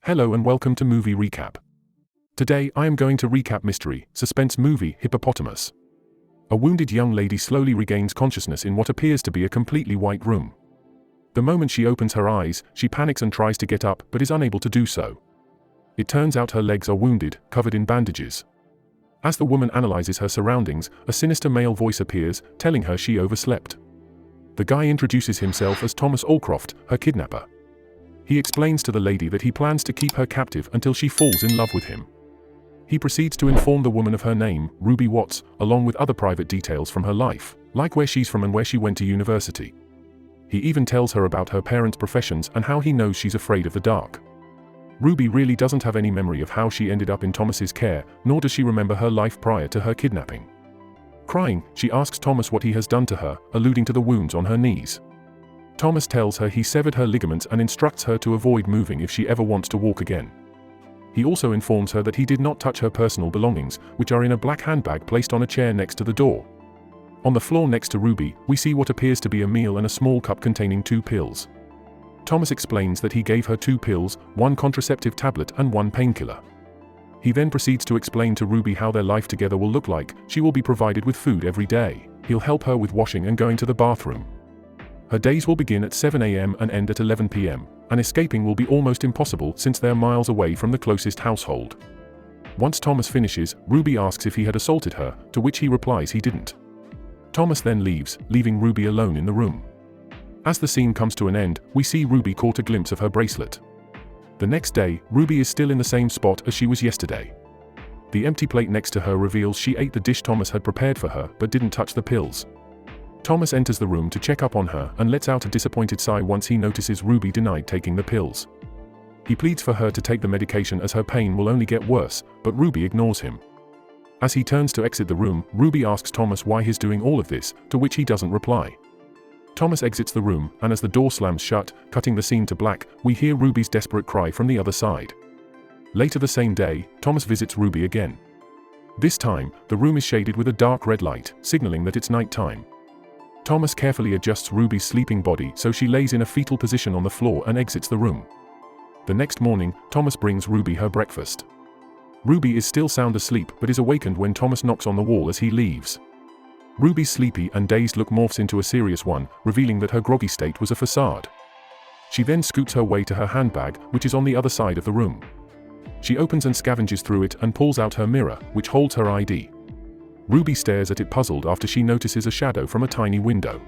Hello and welcome to Movie Recap. Today I am going to recap mystery, suspense movie Hippopotamus. A wounded young lady slowly regains consciousness in what appears to be a completely white room. The moment she opens her eyes, she panics and tries to get up but is unable to do so. It turns out her legs are wounded, covered in bandages. As the woman analyzes her surroundings, a sinister male voice appears, telling her she overslept. The guy introduces himself as Thomas Allcroft, her kidnapper. He explains to the lady that he plans to keep her captive until she falls in love with him. He proceeds to inform the woman of her name, Ruby Watts, along with other private details from her life, like where she's from and where she went to university. He even tells her about her parents' professions and how he knows she's afraid of the dark. Ruby really doesn't have any memory of how she ended up in Thomas's care, nor does she remember her life prior to her kidnapping. Crying, she asks Thomas what he has done to her, alluding to the wounds on her knees. Thomas tells her he severed her ligaments and instructs her to avoid moving if she ever wants to walk again. He also informs her that he did not touch her personal belongings, which are in a black handbag placed on a chair next to the door. On the floor next to Ruby, we see what appears to be a meal and a small cup containing 2 pills. Thomas explains that he gave her 2 pills, 1 contraceptive tablet and 1 painkiller. He then proceeds to explain to Ruby how their life together will look like. She will be provided with food every day. He'll help her with washing and going to the bathroom. Her days will begin at 7 a.m. and end at 11 p.m., and escaping will be almost impossible since they are miles away from the closest household. Once Thomas finishes, Ruby asks if he had assaulted her, to which he replies he didn't. Thomas then leaves, leaving Ruby alone in the room. As the scene comes to an end, we see Ruby caught a glimpse of her bracelet. The next day, Ruby is still in the same spot as she was yesterday. The empty plate next to her reveals she ate the dish Thomas had prepared for her but didn't touch the pills. Thomas enters the room to check up on her and lets out a disappointed sigh once he notices Ruby denied taking the pills. He pleads for her to take the medication as her pain will only get worse, but Ruby ignores him. As he turns to exit the room, Ruby asks Thomas why he's doing all of this, to which he doesn't reply. Thomas exits the room, and as the door slams shut, cutting the scene to black, we hear Ruby's desperate cry from the other side. Later the same day, Thomas visits Ruby again. This time, the room is shaded with a dark red light, signaling that it's night time. Thomas carefully adjusts Ruby's sleeping body so she lays in a fetal position on the floor and exits the room. The next morning, Thomas brings Ruby her breakfast. Ruby is still sound asleep but is awakened when Thomas knocks on the wall as he leaves. Ruby's sleepy and dazed look morphs into a serious one, revealing that her groggy state was a facade. She then scoots her way to her handbag, which is on the other side of the room. She opens and scavenges through it and pulls out her mirror, which holds her ID. Ruby stares at it puzzled after she notices a shadow from a tiny window.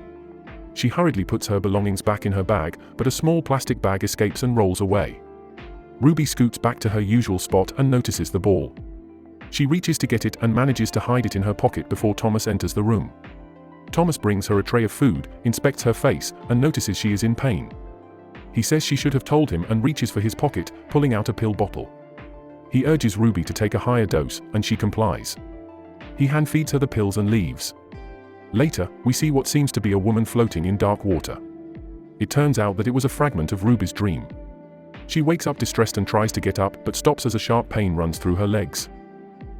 She hurriedly puts her belongings back in her bag, but a small plastic bag escapes and rolls away. Ruby scoots back to her usual spot and notices the ball. She reaches to get it and manages to hide it in her pocket before Thomas enters the room. Thomas brings her a tray of food, inspects her face, and notices she is in pain. He says she should have told him and reaches for his pocket, pulling out a pill bottle. He urges Ruby to take a higher dose, and she complies. He hand-feeds her the pills and leaves. Later, we see what seems to be a woman floating in dark water. It turns out that it was a fragment of Ruby's dream. She wakes up distressed and tries to get up but stops as a sharp pain runs through her legs.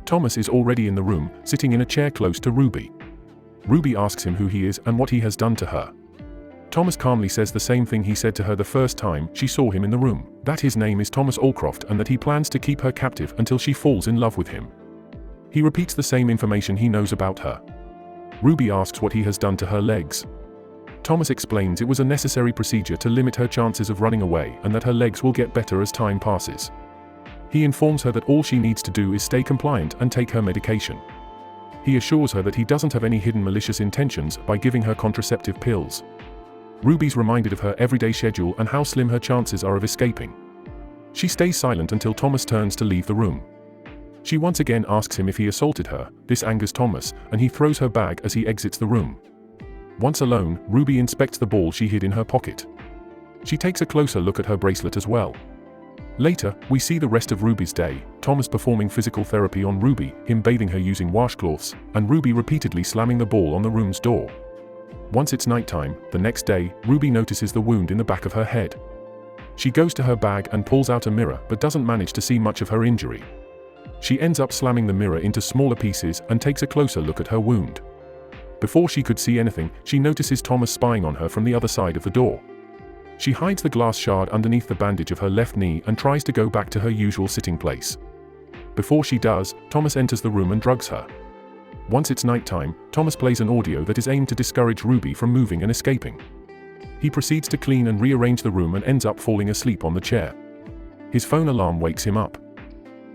Thomas is already in the room, sitting in a chair close to Ruby. Ruby asks him who he is and what he has done to her. Thomas calmly says the same thing he said to her the first time she saw him in the room, that his name is Thomas Allcroft and that he plans to keep her captive until she falls in love with him. He repeats the same information he knows about her. Ruby asks what he has done to her legs. Thomas explains it was a necessary procedure to limit her chances of running away and that her legs will get better as time passes. He informs her that all she needs to do is stay compliant and take her medication. He assures her that he doesn't have any hidden malicious intentions by giving her contraceptive pills. Ruby's reminded of her everyday schedule and how slim her chances are of escaping. She stays silent until Thomas turns to leave the room. She once again asks him if he assaulted her. This angers Thomas, and he throws her bag as he exits the room. Once alone, Ruby inspects the ball she hid in her pocket. She takes a closer look at her bracelet as well. Later, we see the rest of Ruby's day, Thomas performing physical therapy on Ruby, him bathing her using washcloths, and Ruby repeatedly slamming the ball on the room's door. Once it's nighttime, the next day, Ruby notices the wound in the back of her head. She goes to her bag and pulls out a mirror but doesn't manage to see much of her injury. She ends up slamming the mirror into smaller pieces and takes a closer look at her wound. Before she could see anything, she notices Thomas spying on her from the other side of the door. She hides the glass shard underneath the bandage of her left knee and tries to go back to her usual sitting place. Before she does, Thomas enters the room and drugs her. Once it's nighttime, Thomas plays an audio that is aimed to discourage Ruby from moving and escaping. He proceeds to clean and rearrange the room and ends up falling asleep on the chair. His phone alarm wakes him up.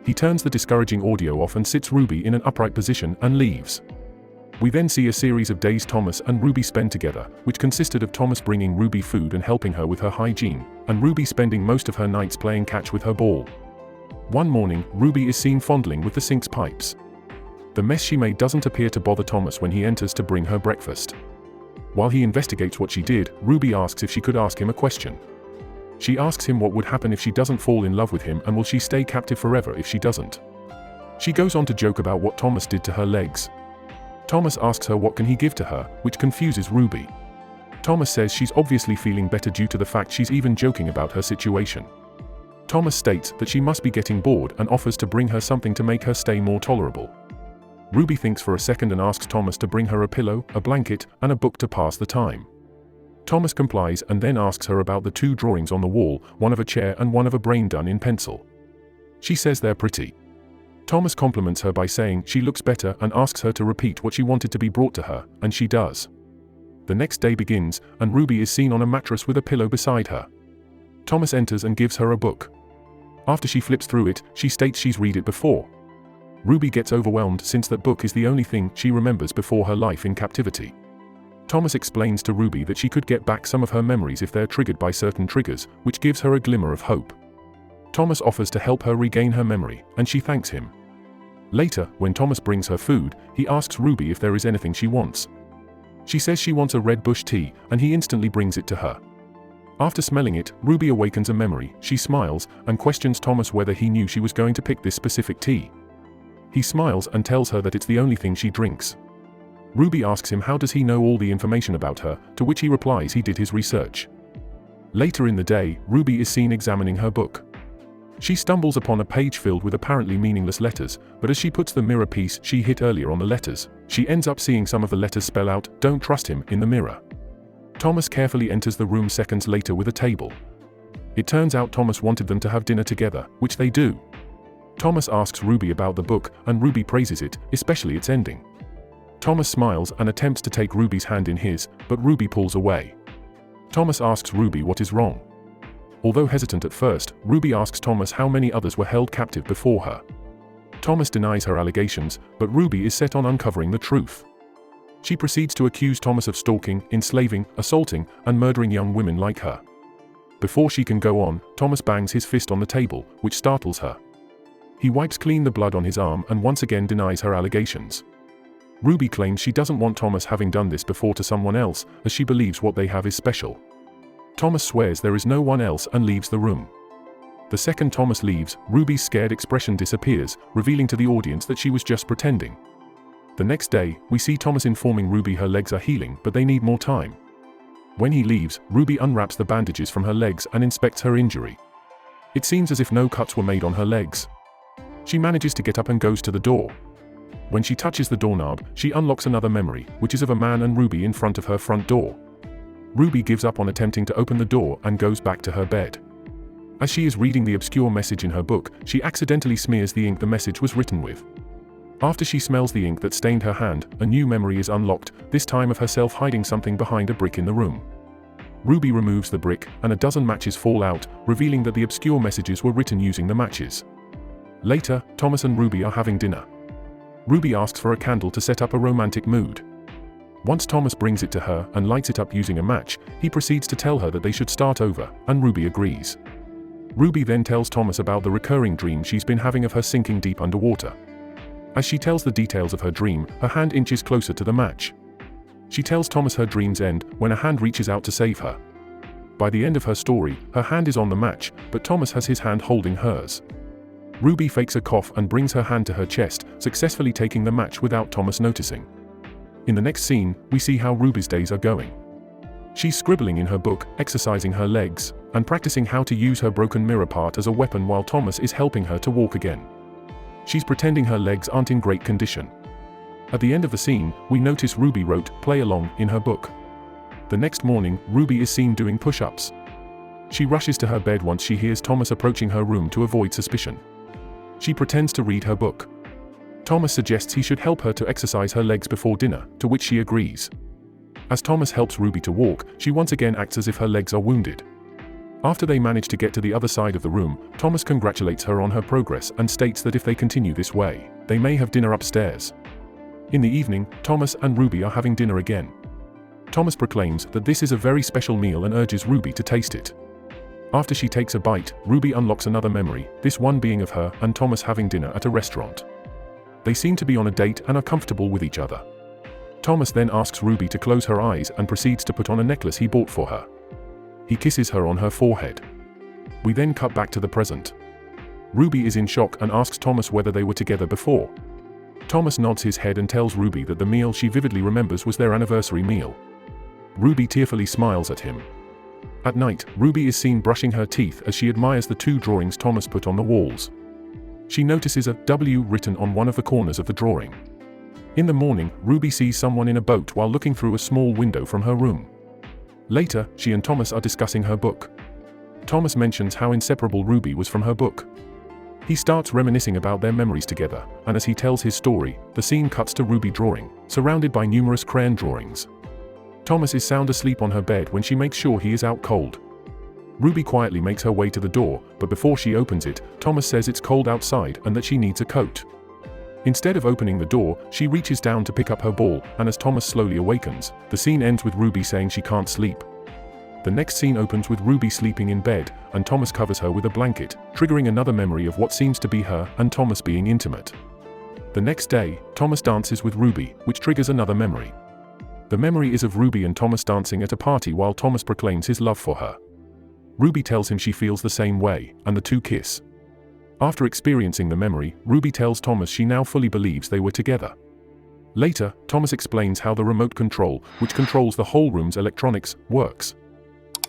He turns the discouraging audio off and sits Ruby in an upright position and leaves. We then see a series of days Thomas and Ruby spend together, which consisted of Thomas bringing Ruby food and helping her with her hygiene, and Ruby spending most of her nights playing catch with her ball. One morning, Ruby is seen fondling with the sink's pipes. The mess she made doesn't appear to bother Thomas when he enters to bring her breakfast. While he investigates what she did, Ruby asks if she could ask him a question. She asks him what would happen if she doesn't fall in love with him and will she stay captive forever if she doesn't. She goes on to joke about what Thomas did to her legs. Thomas asks her what can he give to her, which confuses Ruby. Thomas says she's obviously feeling better due to the fact she's even joking about her situation. Thomas states that she must be getting bored and offers to bring her something to make her stay more tolerable. Ruby thinks for a second and asks Thomas to bring her a pillow, a blanket, and a book to pass the time. Thomas complies and then asks her about the two drawings on the wall, one of a chair and one of a brain done in pencil. She says they're pretty. Thomas compliments her by saying she looks better and asks her to repeat what she wanted to be brought to her, and she does. The next day begins, and Ruby is seen on a mattress with a pillow beside her. Thomas enters and gives her a book. After she flips through it, she states she's read it before. Ruby gets overwhelmed since that book is the only thing she remembers before her life in captivity. Thomas explains to Ruby that she could get back some of her memories if they're triggered by certain triggers, which gives her a glimmer of hope. Thomas offers to help her regain her memory, and she thanks him. Later, when Thomas brings her food, he asks Ruby if there is anything she wants. She says she wants a red bush tea, and he instantly brings it to her. After smelling it, Ruby awakens a memory, she smiles, and questions Thomas whether he knew she was going to pick this specific tea. He smiles and tells her that it's the only thing she drinks. Ruby asks him how does he know all the information about her, to which he replies he did his research. Later in the day, Ruby is seen examining her book. She stumbles upon a page filled with apparently meaningless letters, but as she puts the mirror piece she hit earlier on the letters, she ends up seeing some of the letters spell out, "Don't trust him," in the mirror. Thomas carefully enters the room seconds later with a table. It turns out Thomas wanted them to have dinner together, which they do. Thomas asks Ruby about the book, and Ruby praises it, especially its ending. Thomas smiles and attempts to take Ruby's hand in his, but Ruby pulls away. Thomas asks Ruby what is wrong. Although hesitant at first, Ruby asks Thomas how many others were held captive before her. Thomas denies her allegations, but Ruby is set on uncovering the truth. She proceeds to accuse Thomas of stalking, enslaving, assaulting, and murdering young women like her. Before she can go on, Thomas bangs his fist on the table, which startles her. He wipes clean the blood on his arm and once again denies her allegations. Ruby claims she doesn't want Thomas having done this before to someone else, as she believes what they have is special. Thomas swears there is no one else and leaves the room. The second Thomas leaves, Ruby's scared expression disappears, revealing to the audience that she was just pretending. The next day, we see Thomas informing Ruby her legs are healing, but they need more time. When he leaves, Ruby unwraps the bandages from her legs and inspects her injury. It seems as if no cuts were made on her legs. She manages to get up and goes to the door. When she touches the doorknob, she unlocks another memory, which is of a man and Ruby in front of her front door. Ruby gives up on attempting to open the door and goes back to her bed. As she is reading the obscure message in her book, she accidentally smears the ink the message was written with. After she smells the ink that stained her hand, a new memory is unlocked, this time of herself hiding something behind a brick in the room. Ruby removes the brick, and a dozen matches fall out, revealing that the obscure messages were written using the matches. Later, Thomas and Ruby are having dinner. Ruby asks for a candle to set up a romantic mood. Once Thomas brings it to her and lights it up using a match, he proceeds to tell her that they should start over, and Ruby agrees. Ruby then tells Thomas about the recurring dream she's been having of her sinking deep underwater. As she tells the details of her dream, her hand inches closer to the match. She tells Thomas her dreams end when a hand reaches out to save her. By the end of her story, her hand is on the match, but Thomas has his hand holding hers. Ruby fakes a cough and brings her hand to her chest, successfully taking the match without Thomas noticing. In the next scene, we see how Ruby's days are going. She's scribbling in her book, exercising her legs, and practicing how to use her broken mirror part as a weapon while Thomas is helping her to walk again. She's pretending her legs aren't in great condition. At the end of the scene, we notice Ruby wrote, "Play along," in her book. The next morning, Ruby is seen doing push-ups. She rushes to her bed once she hears Thomas approaching her room to avoid suspicion. She pretends to read her book. Thomas suggests he should help her to exercise her legs before dinner, to which she agrees. As Thomas helps Ruby to walk, she once again acts as if her legs are wounded. After they manage to get to the other side of the room, Thomas congratulates her on her progress and states that if they continue this way, they may have dinner upstairs. In the evening, Thomas and Ruby are having dinner again. Thomas proclaims that this is a very special meal and urges Ruby to taste it. After she takes a bite, Ruby unlocks another memory, this one being of her and Thomas having dinner at a restaurant. They seem to be on a date and are comfortable with each other. Thomas then asks Ruby to close her eyes and proceeds to put on a necklace he bought for her. He kisses her on her forehead. We then cut back to the present. Ruby is in shock and asks Thomas whether they were together before. Thomas nods his head and tells Ruby that the meal she vividly remembers was their anniversary meal. Ruby tearfully smiles at him. At night, Ruby is seen brushing her teeth as she admires the two drawings Thomas put on the walls. She notices a W written on one of the corners of the drawing. In the morning, Ruby sees someone in a boat while looking through a small window from her room. Later, she and Thomas are discussing her book. Thomas mentions how inseparable Ruby was from her book. He starts reminiscing about their memories together, and as he tells his story, the scene cuts to Ruby drawing, surrounded by numerous crayon drawings. Thomas is sound asleep on her bed when she makes sure he is out cold. Ruby quietly makes her way to the door, but before she opens it, Thomas says it's cold outside and that she needs a coat. Instead of opening the door, she reaches down to pick up her ball, and as Thomas slowly awakens, the scene ends with Ruby saying she can't sleep. The next scene opens with Ruby sleeping in bed, and Thomas covers her with a blanket, triggering another memory of what seems to be her and Thomas being intimate. The next day, Thomas dances with Ruby, which triggers another memory. The memory is of Ruby and Thomas dancing at a party while Thomas proclaims his love for her. Ruby tells him she feels the same way, and the two kiss. After experiencing the memory, Ruby tells Thomas she now fully believes they were together. Later, Thomas explains how the remote control, which controls the whole room's electronics, works.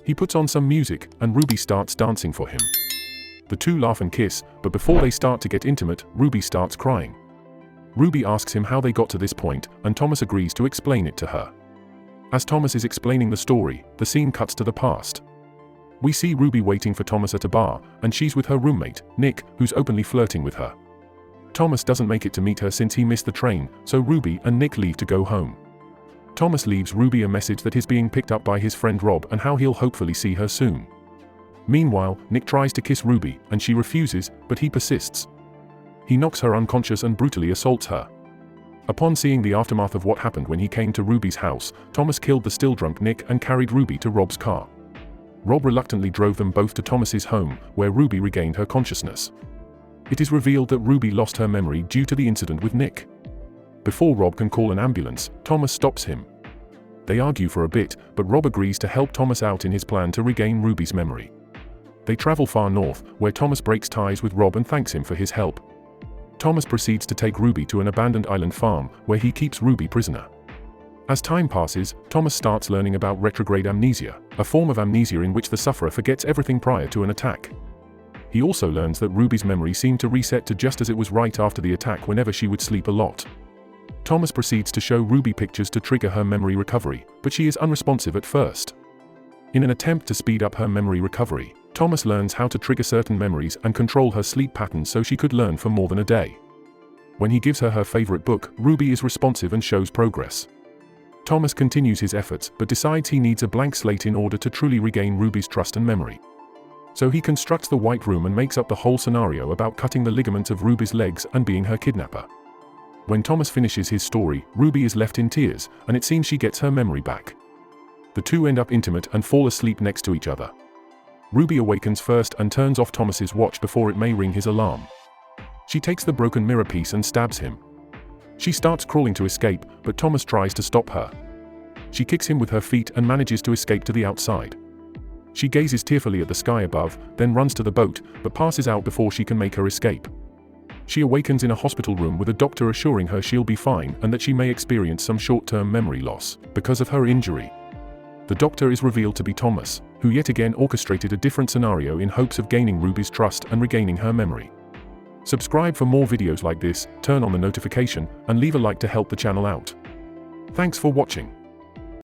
He puts on some music, and Ruby starts dancing for him. The two laugh and kiss, but before they start to get intimate, Ruby starts crying. Ruby asks him how they got to this point, and Thomas agrees to explain it to her. As Thomas is explaining the story, the scene cuts to the past. We see Ruby waiting for Thomas at a bar, and she's with her roommate, Nick, who's openly flirting with her. Thomas doesn't make it to meet her since he missed the train, so Ruby and Nick leave to go home. Thomas leaves Ruby a message that he's being picked up by his friend Rob and how he'll hopefully see her soon. Meanwhile, Nick tries to kiss Ruby, and she refuses, but he persists. He knocks her unconscious and brutally assaults her. Upon seeing the aftermath of what happened when he came to Ruby's house, Thomas killed the still-drunk Nick and carried Ruby to Rob's car. Rob reluctantly drove them both to Thomas's home, where Ruby regained her consciousness. It is revealed that Ruby lost her memory due to the incident with Nick. Before Rob can call an ambulance, Thomas stops him. They argue for a bit, but Rob agrees to help Thomas out in his plan to regain Ruby's memory. They travel far north, where Thomas breaks ties with Rob and thanks him for his help. Thomas proceeds to take Ruby to an abandoned island farm, where he keeps Ruby prisoner. As time passes, Thomas starts learning about retrograde amnesia, a form of amnesia in which the sufferer forgets everything prior to an attack. He also learns that Ruby's memory seemed to reset to just as it was right after the attack whenever she would sleep a lot. Thomas proceeds to show Ruby pictures to trigger her memory recovery, but she is unresponsive at first. In an attempt to speed up her memory recovery, Thomas learns how to trigger certain memories and control her sleep patterns so she could learn for more than a day. When he gives her her favorite book, Ruby is responsive and shows progress. Thomas continues his efforts, but decides he needs a blank slate in order to truly regain Ruby's trust and memory. So he constructs the White Room and makes up the whole scenario about cutting the ligaments of Ruby's legs and being her kidnapper. When Thomas finishes his story, Ruby is left in tears, and it seems she gets her memory back. The two end up intimate and fall asleep next to each other. Ruby awakens first and turns off Thomas's watch before it may ring his alarm. She takes the broken mirror piece and stabs him. She starts crawling to escape, but Thomas tries to stop her. She kicks him with her feet and manages to escape to the outside. She gazes tearfully at the sky above, then runs to the boat, but passes out before she can make her escape. She awakens in a hospital room with a doctor assuring her she'll be fine and that she may experience some short-term memory loss because of her injury. The doctor is revealed to be Thomas, who yet again orchestrated a different scenario in hopes of gaining Ruby's trust and regaining her memory. Subscribe for more videos like this, turn on the notification, and leave a like to help the channel out. Thanks for watching.